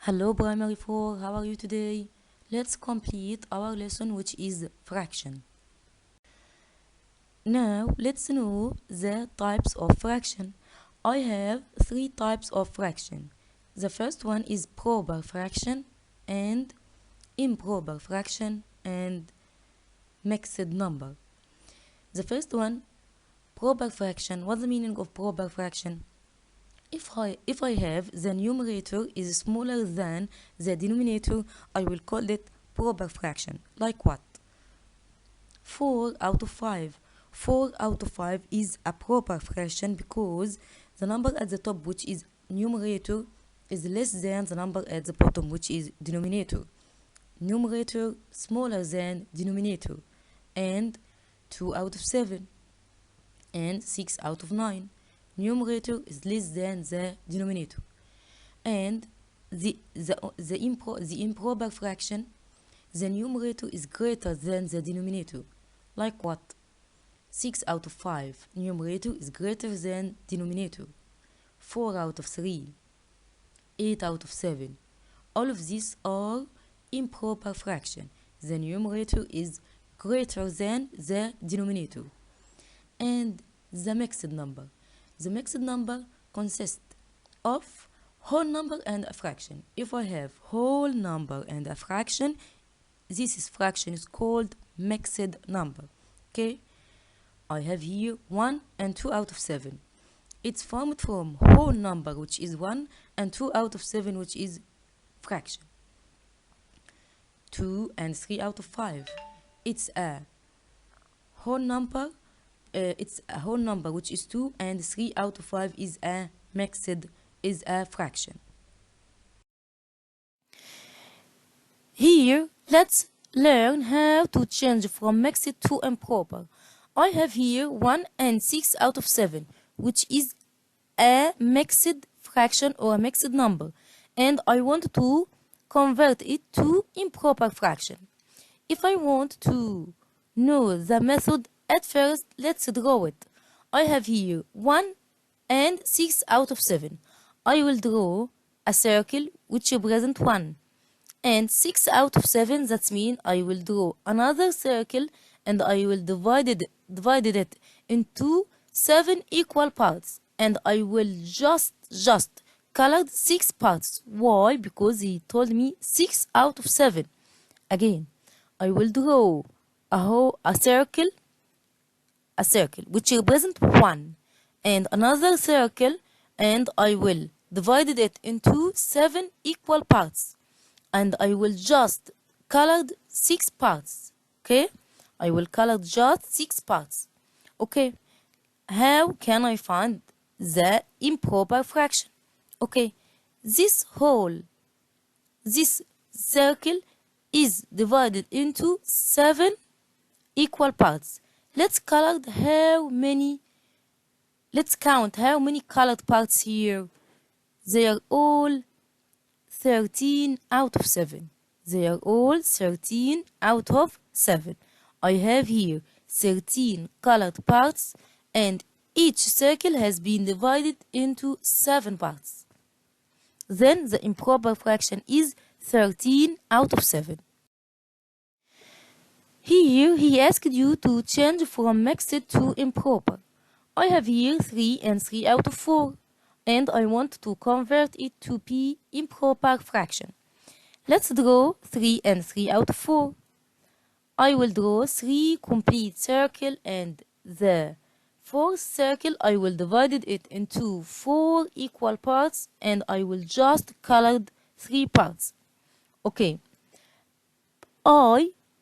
Hello Primary 4, how are you today? Let's complete our lesson which is fraction. Now let's know the types of fraction. I have three types of fraction. The first one is proper fraction and improper fraction and mixed number. The first one, proper fraction. What's the meaning of proper fraction? If I have the numerator is smaller than the denominator, I will call it proper fraction. Like what? 4 out of 5. 4 out of 5 is a proper fraction because the number at the top, which is numerator, is less than the number at the bottom, which is denominator. Numerator smaller than denominator. And 2 out of 7 and 6 out of 9. Numerator is less than the denominator. And the improper fraction, the numerator is greater than the denominator. Like what? 6 out of 5, numerator is greater than denominator. 4 out of 3, 8 out of 7. All of these are improper fraction. The numerator is greater than the denominator. And the mixed number. The mixed number consists of whole number and a fraction. If I have whole number and a fraction, this fraction is called mixed number. Okay? I have here 1 and 2 out of 7. It's formed from whole number, which is 1, and 2 out of 7, which is fraction. 2 and 3 out of 5. It's a whole number. It's a whole number, which is 2, and 3 out of 5 is a fraction. Here, let's learn how to change from mixed to improper. I have here 1 and 6 out of 7, which is a mixed fraction or a mixed number, and I want to convert it to improper fraction. If I want to know the method, at first, let's draw it. I have here 1 and 6 out of 7. I will draw a circle which represents 1. And 6 out of 7, that means I will draw another circle and I will divide it into 7 equal parts. And I will just color 6 parts. Why? Because he told me 6 out of 7. Again, I will draw a circle which represents 1 and another circle, and I will divide it into 7 equal parts, and I will just color 6 parts. Okay, I will color just 6 parts. Okay, how can I find the improper fraction? Okay, this circle is divided into 7 equal parts. Let's count how many colored parts here. They are all 13 out of 7. They are all 13 out of 7. I have here 13 colored parts, and each circle has been divided into 7 parts. Then the improper fraction is 13 out of 7. Here, he asked you to change from mixed to improper. I have here 3 and 3 out of 4, and I want to convert it to be improper fraction. Let's draw 3 and 3 out of 4. I will draw 3 complete circles, and the 4th circle I will divide it into 4 equal parts, and I will just color 3 parts. Okay.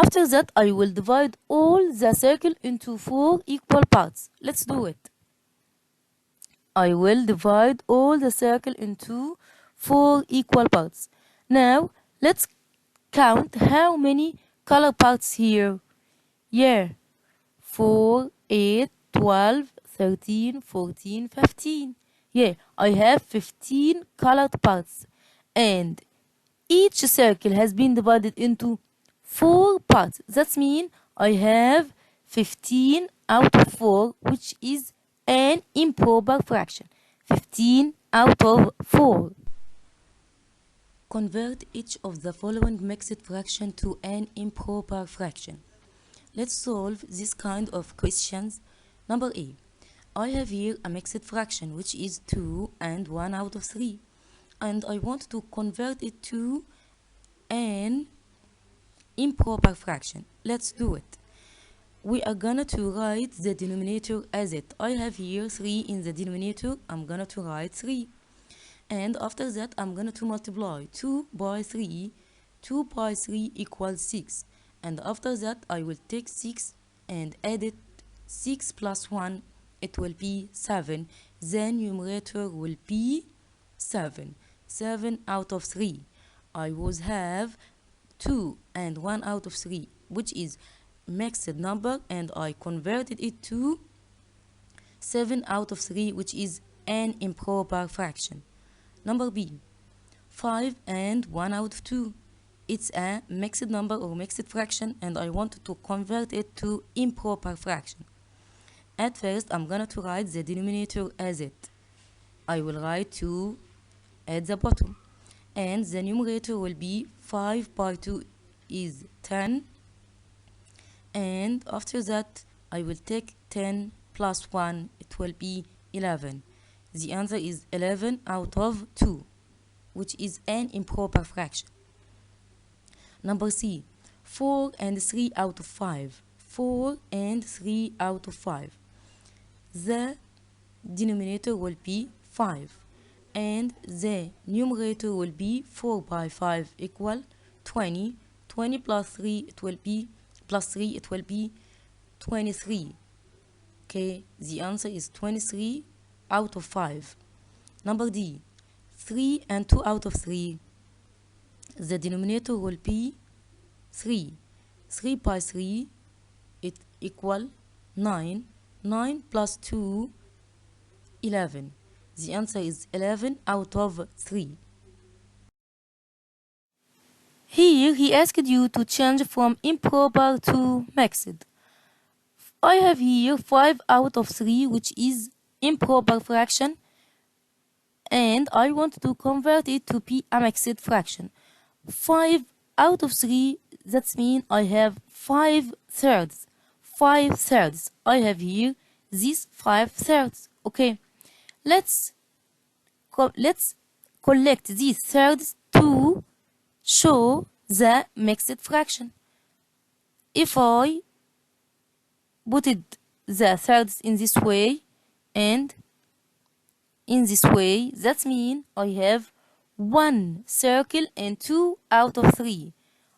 After that, I will divide all the circle into 4 equal parts. Let's do it. I will divide all the circle into 4 equal parts. Now, let's count how many color parts here. Yeah, 4, 8, 12, 13, 14, 15. Yeah, I have 15 colored parts. And each circle has been divided into 4 parts. That means I have 15 out of 4, which is an improper fraction. 15 out of 4. Convert each of the following mixed fraction to an improper fraction. Let's solve this kind of questions. Number A. I have here a mixed fraction which is 2 and 1 out of 3, and I want to convert it to an improper fraction. Let's do it. We are gonna to write the denominator as it. I have here 3 in the denominator. I'm gonna to write 3. And after that, I'm gonna to multiply 2 by 3. 2 by 3 equals 6. And after that, I will take 6 and add it. 6 plus 1, it will be 7. The numerator will be 7. 7 out of 3. I will have 2 and 1 out of 3, which is mixed number, and I converted it to 7 out of 3, which is an improper fraction. Number B. 5 and 1 out of 2. It's a mixed number or mixed fraction, and I want to convert it to improper fraction. At first, I'm gonna to write the denominator as it. I will write 2 at the bottom, and the numerator will be 5 by 2 is 10, and after that I will take 10 plus 1, it will be 11. The answer is 11 out of 2, which is an improper fraction. Number C. 4 and 3 out of 5. 4 and 3 out of 5. The denominator will be 5, and the numerator will be 4 by 5 equal 20. 20 plus 3, it will be plus 3, it will be 23. Okay, the answer is 23 out of 5. Number D. 3 and 2 out of 3. The denominator will be 3. 3 by 3, it equal 9. 9 plus 2, 11. The answer is 11 out of 3. Here he asked you to change from improper to mixed. I have here 5 out of 3, which is improper fraction, and I want to convert it to be a mixed fraction. 5 out of 3, that means I have 5 thirds. 5 thirds. I have here these 5 thirds. Okay, let's collect these thirds to show the mixed fraction. If I put the thirds in this way and in this way, that means I have 1 circle and 2 out of 3.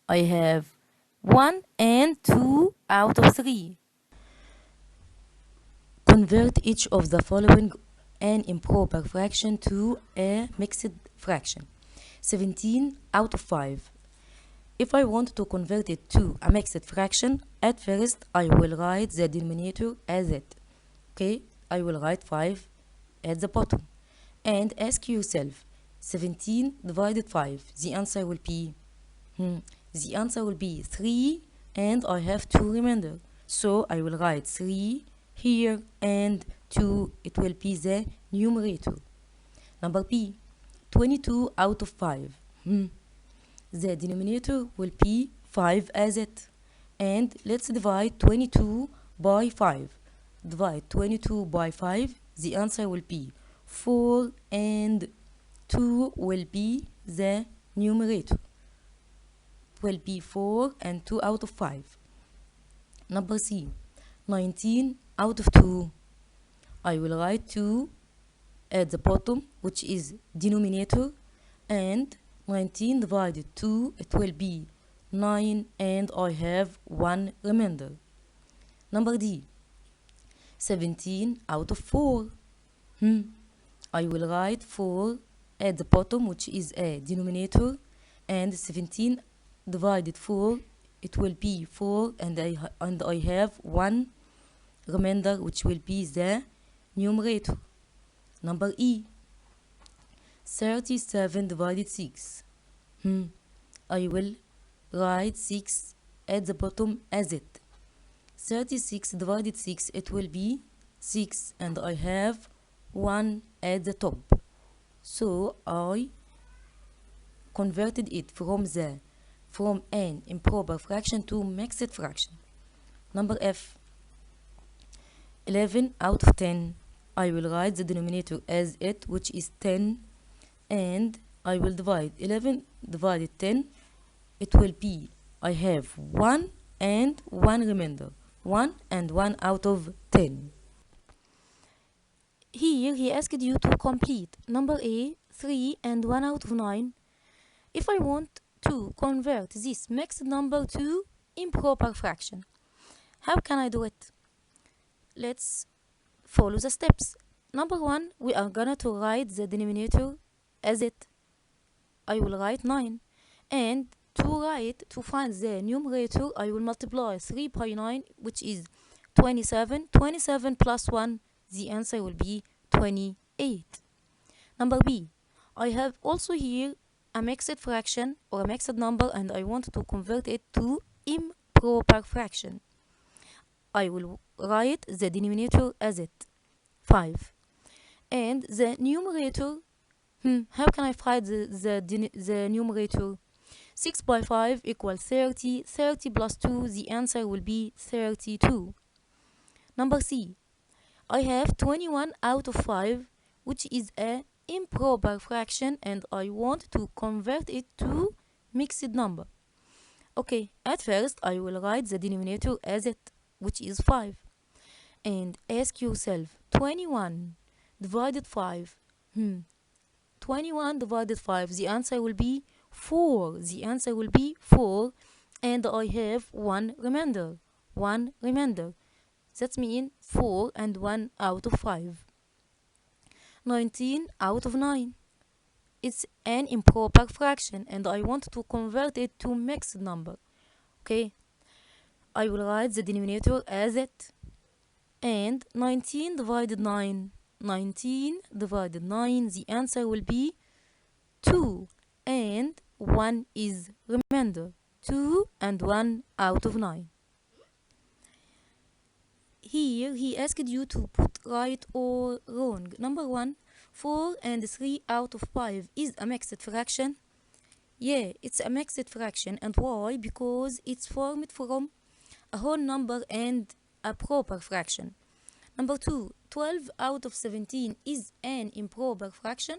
I have 1 and 2 out of 3. Convert each of the following an improper fraction to a mixed fraction. 17 out of 5. If I want to convert it to a mixed fraction, at first I will write the denominator as it. Okay, I will write 5 at the bottom. And ask yourself, 17 divided 5, the answer will be the answer will be 3, and I have 2 remainder. So I will write 3 here and 2, it will be the numerator. Number B. 22 out of 5. The denominator will be 5 as it. And let's divide 22 by 5. Divide 22 by 5. The answer will be 4, and 2 will be the numerator. Will be 4 and 2 out of 5. Number C. 19 out of 2. I will write 2 at the bottom, which is denominator, and 19 divided 2, it will be 9, and I have 1 remainder. Number D. 17 out of 4. I will write 4 at the bottom, which is a denominator, and 17 divided 4, it will be 4, and I have 1 remainder, which will be the numerator. Number E. 37 divided 6. I will write 6 at the bottom as it. 36 divided 6, it will be 6, and I have 1 at the top. So I converted it from an improper fraction to mixed fraction. Number F, 11 out of 10. I will write the denominator as it, which is 10, and I will divide 11 divided 10. It will be, I have 1 and 1 remainder, 1 and 1 out of 10. Here he asked you to complete number A, 3 and 1 out of 9. If I want to convert this mixed number to improper fraction, how can I do it? Let's follow the steps. Number 1, we are gonna to write the denominator as it. I will write 9, and to find the numerator, I will multiply 3 by 9, which is 27. 27 plus 1, the answer will be 28. Number B, I have also here a mixed fraction or a mixed number, and I want to convert it to improper fraction. I will write the denominator as it, 5. And the numerator, how can I find the numerator? 6 by 5 equals 30. 30 plus 2, the answer will be 32. Number C, I have 21 out of 5, which is a improper fraction, and I want to convert it to mixed number. Okay, at first I will write the denominator as it, which is 5. And ask yourself, 21 divided 5. 21 divided 5, the answer will be 4. The answer will be 4, and I have 1 remainder. 1 remainder. That means 4 and 1 out of 5. 19 out of 9. It's an improper fraction, and I want to convert it to mixed number. Okay, I will write the denominator as it. And 19 divided 9. 19 divided 9, the answer will be 2, and 1 is remainder. 2 and 1 out of 9. Here he asked you to put right or wrong. Number 1, 4 and 3 out of 5 is a mixed fraction. Yeah, it's a mixed fraction. And why? Because it's formed from a whole number and a proper fraction. Number 2, 12 out of 17 is an improper fraction.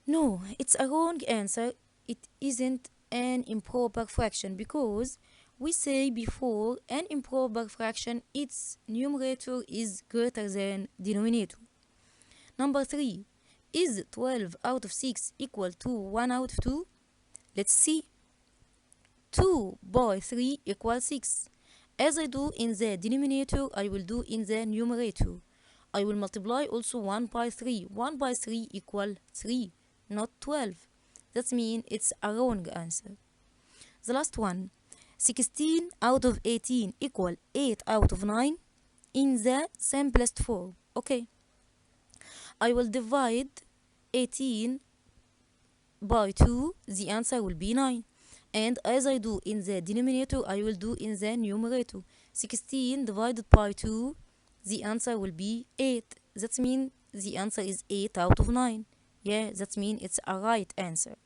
No, it's a wrong answer. It isn't an improper fraction, because we say before an improper fraction, its numerator is greater than denominator. Number 3, is 12 out of 6 equal to 1 out of 2? Let's see. 2 by 3 equals 6. As I do in the denominator, I will do in the numerator. I will multiply also 1 by 3. 1 by 3 equals 3, not 12. That means it's a wrong answer. The last one, 16 out of 18 equal 8 out of 9 in the simplest form. Okay, I will divide 18 by 2. The answer will be 9. And as I do in the denominator, I will do in the numerator. 16 divided by 2, the answer will be 8. That means the answer is 8 out of 9. Yeah, that means it's a right answer.